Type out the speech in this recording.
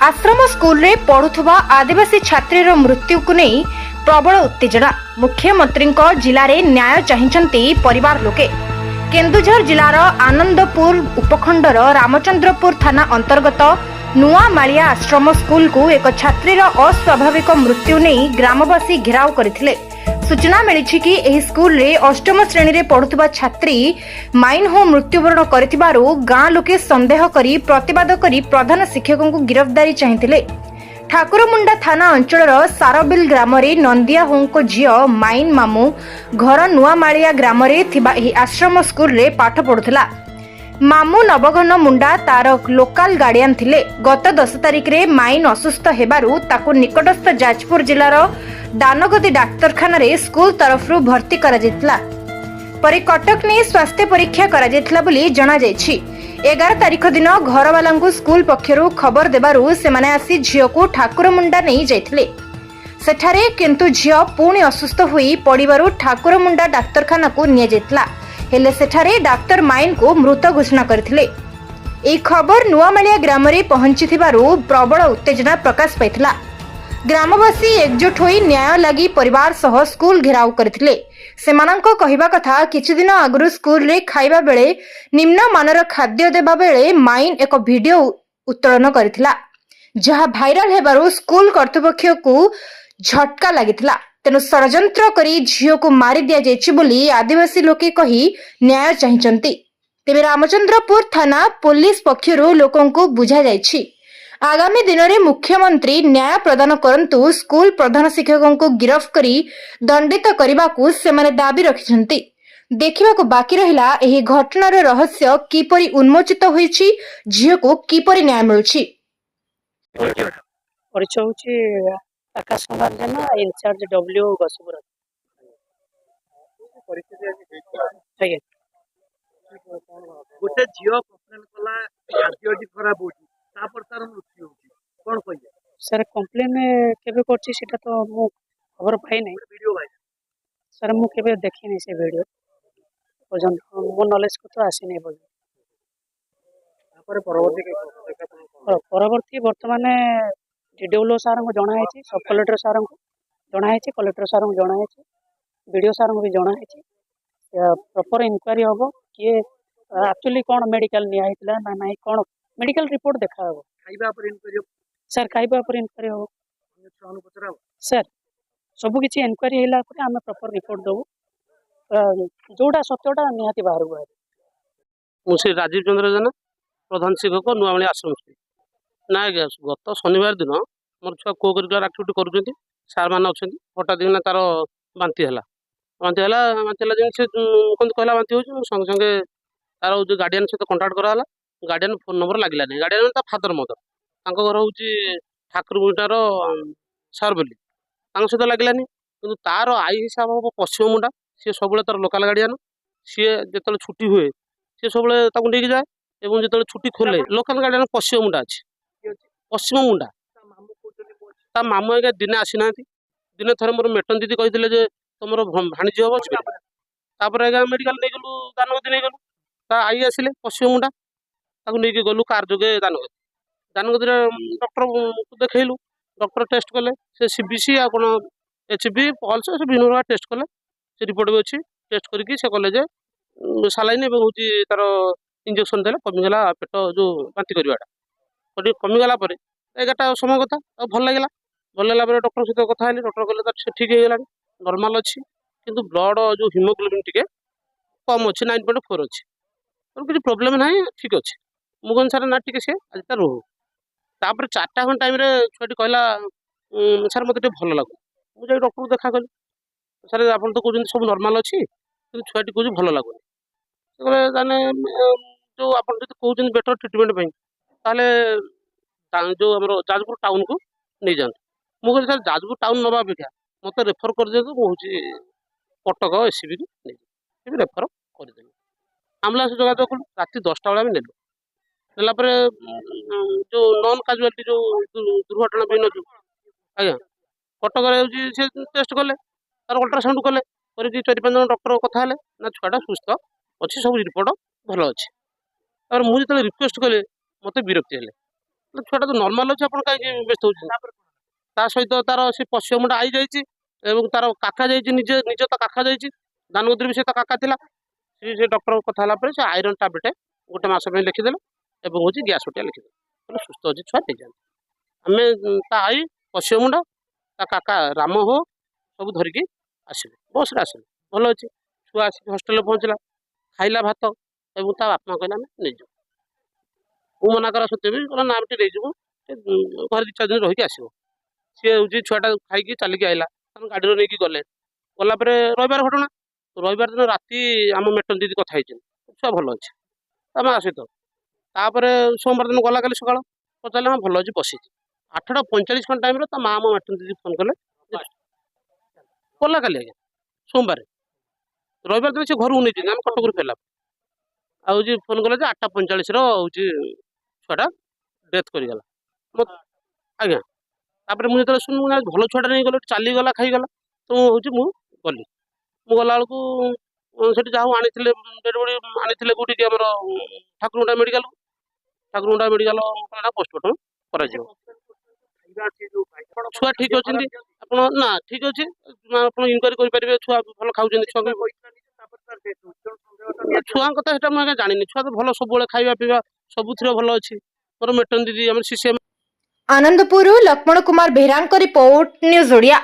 आश्रम स्कूल रे पढ़ुथबा आदिवासी छात्रीर मृत्यु को नहीं प्रबल उत्तेजना। मुख्यमंत्री जिले में न्याय चाहिंचंती परिवार लोके। केन्दुझर जिलार आनंदपुर उपखंडर रामचंद्रपुर थाना अंतर्गत नुआमालिया आश्रम स्कूल को एक छात्रीर अस्वाभाविक मृत्यु नहीं ग्रामवासी घेराव करथिले। सूचना मिली कि एही स्कूल रे अष्टम श्रेणी रे पढ़ुथबा छात्री माइन हो मृत्युवरण करथिबारु गाँ लोके संदेह करी प्रतिवाद करी प्रधान शिक्षकों को गिरफ्तारी चाहिथिले। ठाकुरमुंडा थाना अंचल सारबिल ग्राम रे नंदिया होंको झियो माइन मामू घर नुआमालिया ग्राम रे थिबा एही आश्रम स्कूल रे पाठ पढ़ुथला। मामू नवघन मुंडा तार लोकाल गार्डियन थिले। गत 10 तारिख रे माइन असुस्थ हेबारु ताकु निकटस्थ जाजपुर जिलार दानगदी डाक्तरखाना रे स्कूल तरफरु भर्ती करा जैतला। परे कटक ने स्वास्थ्य परीक्षा करा जैतला बोली जणा जायछि। 11 तारिख दिन घरवालांकु स्कूल पक्षरु खबर देबारु सेमाने आसी झियो को ठाकुरमुंडा नहीं जायथिले। सेठारे किंतु झियो पुणी असुस्थ होई पडिबारु ठाकुरमुंडा डाक्तरखाना को निया जैतला। हेले सेठारे डाक्तर माइन को मृत घोषणा करथिले। एई खबर नुआमालिया ग्राम रे पहुंचीथिबारु प्रबल उत्तेजना प्रकाश पाइथिला। ग्रामवासी एकजुट होई न्याय लागि परिवार सह स्कूल घेराव करथिले। सेमानंको कहिबा कथा किछि दिन आगरु स्कूल रे खाइबा बेले निम्न मानर खाद्य देबा बेले माइन एक वीडियो उत्तोलन करथिला, जहा भाइराल हेबारु स्कूल कर्तृपक्ष को झटका लागिथिला। तेनु षडयंत्र करी झियो को मारी दिया जायछि बोली आदिवासी लोके कही न्याय चाहिंचंती। तेबे रामचंद्रपुर थाना पुलिस पक्षरु लोकन को बुझा जायछि। आगामी दिन में मुख्यमंत्री न्याय प्रदान करंतु स्कूल प्रधान शिक्षकों को गिरफ्त करी दंडित करने को सेमाने दाबी रखिछंती। देखिबा को बाकी रहिला एही घटनार रहस्य किपरि उन्मोचित होईछि, झियो को किपरि न्याय मिलुछि। परिचय होछि आकाश कुमार जेना, इंचार्ज डब्ल्यू गसपुर। आज्ञा गोटे झियो कंप्लेन कला खाद्य खराब होछि तापर तार मृत्यु होछि कोन कहिए सर कंप्लेन केबे करछि सेटा तो मु खबर पाइ नै। वीडियो भाई सर मु केबे देखि नै से वीडियो पजन मो नॉलेज को तो आसी नै बोल। तापर परवर्ती वर्तमान डीडब्ल्यू सार को जणा है, सब कलेक्टर सार को जणा है, कलेक्टर सार को जणा है, वीडियो सार को भी जणा है। प्रॉपर इंक्वायरी होबो कि एक्चुअली कोन मेडिकल निया हितला ना नाही, कोन मेडिकल रिपोर्ट देखा हो। खाइबा पर इंक्वायरी सर खाइबा पर इंक्वायरी हो छानु पचरा सर सब किछि इंक्वायरी हैला पर हम प्रॉपर रिपोर्ट दबो जोडा सत्यटा निहाती बाहर गए। मुझे राजीव चंद्र जेना प्रधान शिक्षक नुआमालिया आश्रम ना गत शनिवार दिन मोर छुआ को करिकुलर एक्टिविटी करूछंती सार मान अछंती। हठात दिन तार बांती हला से कहला बांती होछ संगे संगे तार जो गार्डियन सहित कंटाक्ट करा हला। गार्डियन फोन नंबर लागला नहीं। गार्डियन ता फादर मदर तांको घर होची ठाकुरमुंडार सारबेली तांको सहित लागलानी, किंतु तार आई हिसाब हम पश्चिम मुंडा सी सब तार लोकाल गार्डियन सी जो छुट्टी हुए सी सब नहीं जाए और जो छुट्टी खोले लोकाल गार्डियन पश्चिम मुंडा अच्छी पश्चिम मुंडा ता मामू आज्ञा दिने आसी ना। दिने थे मोर मेटन दीदी कही तुम भाणीजी हम आज्ञा मेडिकल नहीं गलु दानगदी नहीं गलु ता आई आसिले पश्चिम मुंडा ताकू नहीं गलु कार जोगे दानगदी। दानगदी डॉक्टर को देखलु, डॉक्टर टेस्ट कले से सीबीसी आ कौन एचबी पल्स से विभिन्न प्रकार टेस्ट कले से रिपोर्ट भी अच्छी टेस्ट करके से कले सालाइन हूँ तार इंजेक्शन देले कमिगला पेट जो बांती करवाटा कमिगला 11टा समय कथा भल लगे। भल लगे डॉक्टर सहित कथा डॉक्टर कहले से ठीक है नॉर्मल अच्छी किंतु ब्लड जो हिमोग्लोबिन टिके कम अच्छी 9.4 अच्छी किसी प्रोब्लेम ना ठीक अच्छे। मुझे सर ना टी सी आज ता रोहू तापर 4टा खंड टाइम छुआटी कहला सर मत भल लगू मुझे डॉक्टर को देखा कली सर आप तो कहते सब नॉर्मल अच्छी कि छुआटी कह भल लगुनि जो आप कहते बेटर ट्रिटमेंट जो आम जाजपुर टाउन को नहीं जाते। मुझे सर जाजपुर टाउन नवा अपेक्षा मत रेफर कर दिखाँ मुझे कटक एससीबी को नहीं रेफर करदेवी। आम्बुलांस जोगाजोग कलु राति 10टा बेला नेलु नेलापर जो नॉन काजुआलिटी जो दुर्घटना विहीन जो आज्ञा कटक से टेस्ट कले तार अल्ट्रासाउंड कले 4-5 जन डॉक्टर कथा ना छुआटा सुस्थ अच्छी सब रिपोर्ट भल अच्छे। मुझे रिक्वेस्ट कले मत विरक्ति हेले ଛୁଆଟା ତ ନର୍ମାଲ ଅଛି, ଆପଣ କାହିଁକି ବ୍ୟସ୍ତ ହଉଛନ୍ତି? ତା ସହିତ ତାର ସେ ପଶ୍ଚିମ ମୁଣ୍ଡ ଆଇ ଯାଇଛି ଏବଂ ତାର କାକା ଯାଇଛି, ନିଜେ ତା କାକା ଯାଇଛି, ଦାନଗଦିରେ ବି ସେ ତା କାକା ଥିଲା। ସେ ଡକ୍ଟର କଥା ହେଲା ପରେ ସେ ଆଇରନ୍ ଟାବଲେଟ୍ 1 ମାସ ପାଇଁ ଲେଖିଦେଲେ ଏବଂ ହଉଛି ଗ୍ୟାସ୍ ବଟିକା ଲେଖିଦେଲେ, କହିଲେ ସୁସ୍ଥ ଅଛି ଛୁଆ ନେଇଯାଆନ୍ତି। ଆମେ ତା ଆଇ ପଶ୍ଚିମ ମୁଣ୍ଡ ତା କାକା ରାମ ହୋ ସବୁ ଧରିକି ଆସିଲୁ, ବସ୍ରେ ଆସିଲୁ, ଭଲ ଅଛି। ଛୁଆ ଆସିକି ହଷ୍ଟେଲରେ ପହଞ୍ଚିଲା, ଖାଇଲା ଭାତ ଏବଂ ତା ବାପା ମା କହିଲେ ଆମେ ନେଇଯିବୁ। ମୁଁ ମନା କରା ସତ୍ତ୍ୱେ ବି କହିଲା ନା ଆମେ ଟିକେ ନେଇଯିବୁ, ଘରେ 2-4 ଦିନ ରହିକି ଆସିବ। ସିଏ ହଉଛି ଛୁଆଟା ଖାଇକି ଚାଲିକି ଆଇଲା, ତାଙ୍କୁ ଗାଡ଼ିରେ ନେଇକି ଗଲେ। ଗଲା ପରେ ରବିବାର ଘଟଣା, ରବିବାର ଦିନ ରାତି ଆମ ମେଟନ ଦିଦି କଥା ହେଇଛନ୍ତି, ଛୁଆ ଭଲ ଅଛି ତା ମା ସହିତ। ତାପରେ ସୋମବାର ଦିନ ଗଲା, କାଲି ସକାଳ ପଚାରିଲେ ହଁ ଭଲ ଅଛି ବସିଛି। 8:45 ଟାଇମ୍ରେ ତା ମା ଆମ ମେଟନ ଦିଦି ଫୋନ୍ କଲେ, ଗଲା କାଲି ଆଜ୍ଞା ସୋମବାର, ରବିବାର ଦିନ ସେ ଘରକୁ ନେଇଛନ୍ତି, ଆମେ କଟକରୁ ଫେରିଲା ଆଉ ହଉଛି ଫୋନ୍ କଲେ ଯେ 8:45 ହଉଛି ଛୁଆଟା ଡେଥ୍ କରିଗଲା। ଆଜ୍ଞା ତାପରେ ମୁଁ ଯେତେବେଳେ ଶୁଣିଲି ନା ଭଲ ଛୁଆଟା ନେଇଗଲେ, ଚାଲିଗଲା ଖାଇଗଲା, ତ ମୁଁ ଗଲି। ମୁଁ ଗଲା ବେଳକୁ ସେଠି ଯାହା ହଉ ଆଣିଥିଲେ ଡେଡ୍ ବଡି ଆଣିଥିଲେ କୋଉଠିକି ଆମର ଠାକୁରଗୁଣ୍ଡା ମେଡିକାଲ ପୋଷ୍ଟମର୍ଟମ କରାଯିବ। ଛୁଆ ଠିକ ଅଛନ୍ତି, ଆପଣ ନା ଠିକ ଅଛି, ଆପଣ ଇନକ୍ୱାରି କରିପାରିବେ, ଛୁଆ ଭଲ ଖାଉଛନ୍ତି। ଛୁଆଙ୍କ କଥା ସେଟା ମୁଁ ଆଜ୍ଞା ଜାଣିନି, ଛୁଆ ତ ଭଲ ସବୁବେଳେ ଖାଇବା ପିଇବା ସବୁଥିରେ ଭଲ ଅଛି। ମୋର ମେଟନ ଦିଦି ଆମର CCM। ଆନନ୍ଦପୁରରୁ ଲକ୍ଷ୍ମଣ କୁମାର ବେହେରାଙ୍କ ରିପୋର୍ଟ, ନ୍ୟୁଜ୍ ଓଡ଼ିଆ।